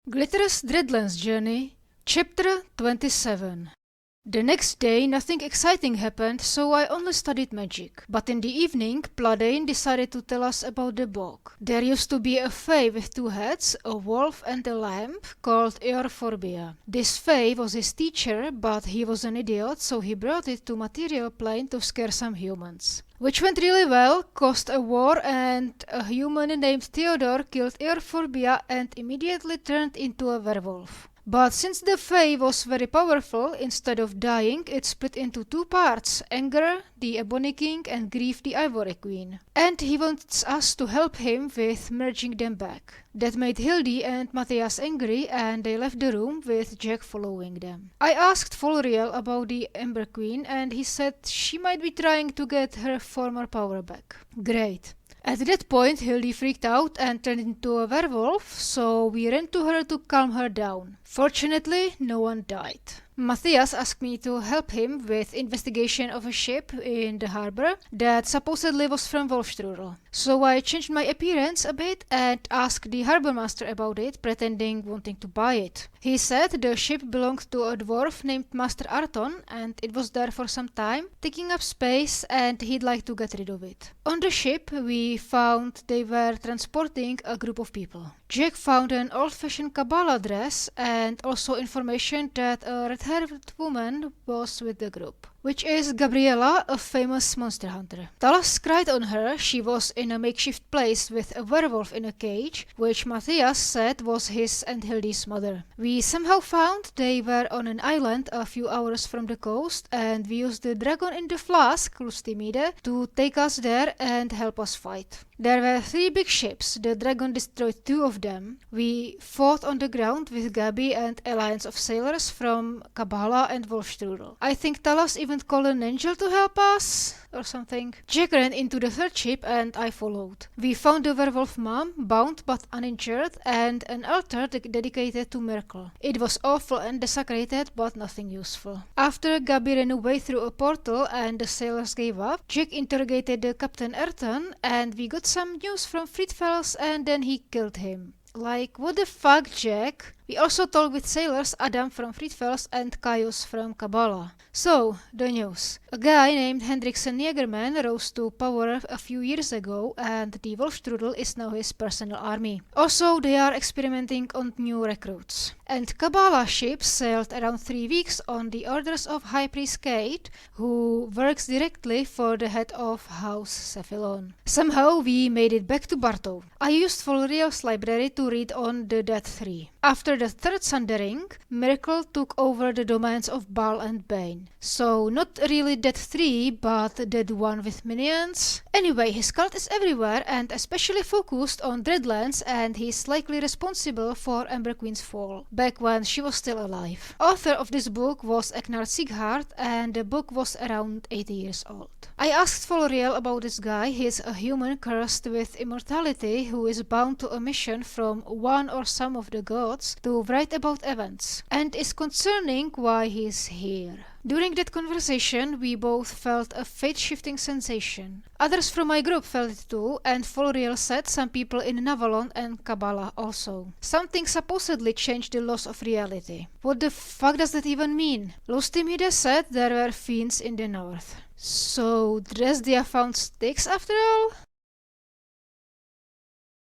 Glitter's Dreadlands Journey, Chapter 27. The next day nothing exciting happened, so I only studied magic. But in the evening, Pladane decided to tell us about the book. There used to be a fae with two heads, a wolf and a lamb, called Eorphorbia. This fae was his teacher, but he was an idiot, so he brought it to material plane to scare some humans. Which went really well, caused a war, and a human named Theodore killed Eorphorbia and immediately turned into a werewolf. But since the fae was very powerful, instead of dying, it split into two parts: Anger, the Ebony King, and Grief, the Ivory Queen. And he wants us to help him with merging them back. That made Hildy and Matthias angry, and they left the room with Jack following them. I asked Folriel about the Ember Queen, and he said she might be trying to get her former power back. Great. At that point, Hildy freaked out and turned into a werewolf, so we ran to her to calm her down. Fortunately, no one died. Matthias asked me to help him with investigation of a ship in the harbor that supposedly was from Wolfstrudel. So I changed my appearance a bit and asked the harbormaster about it, pretending wanting to buy it. He said the ship belonged to a dwarf named Master Arton, and it was there for some time, taking up space, and he'd like to get rid of it. On the ship, we found they were transporting a group of people. Jack found an old-fashioned Kabbalah dress and also information that a red-haired woman was with the group, which is Gabriella, a famous monster hunter. Talas cried on her. She was in a makeshift place with a werewolf in a cage, which Matthias said was his and Hildy's mother. We somehow found they were on an island a few hours from the coast, and we used the dragon in the flask, Lustimide, to take us there and help us fight. There were 3 big ships. The dragon destroyed 2 of them. We fought on the ground with Gabi and alliance of sailors from Kabbalah and Wolfstrudel. I think Talas even called an angel to help us or something. Jack ran into the 3rd ship and I followed. We found the werewolf mom, bound but uninjured, and an altar dedicated to Miracle. It was awful and desecrated, but nothing useful. After Gabi ran away through a portal and the sailors gave up, Jack interrogated the Captain Ayrton, and we got some news from Friedfels, and then he killed him. Like, what the fuck, Jack? We also talked with sailors Adam from Friedfels and Caius from Kabbalah. So, the news. A guy named Hendriksen Jägerman rose to power a few years ago, and the Wolfstrudel is now his personal army. Also, they are experimenting on new recruits. And Kabbalah ships sailed around 3 weeks on the orders of High Priest Kate, who works directly for the head of House Cephalon. Somehow we made it back to Bartow. I used Folriel's library to read on the Dead 3. After the 3rd Sundering, Miracle took over the domains of Baal and Bane. So not really Dead 3, but Dead 1 with minions. Anyway, his cult is everywhere and especially focused on Dreadlands, and he's likely responsible for Ember Queen's fall, back when she was still alive. Author of this book was Eknar Sighart, and the book was around 80 years old. I asked Folriel about this guy. He's a human cursed with immortality who is bound to a mission from one or some of the gods to write about events, and is concerning why he's here. During that conversation, we both felt a fate-shifting sensation. Others from my group felt it too, and Folriel said some people in Navalon and Kabbalah also. Something supposedly changed the laws of reality. What the fuck does that even mean? Lustimide said there were fiends in the north. So Dresdia found sticks after all?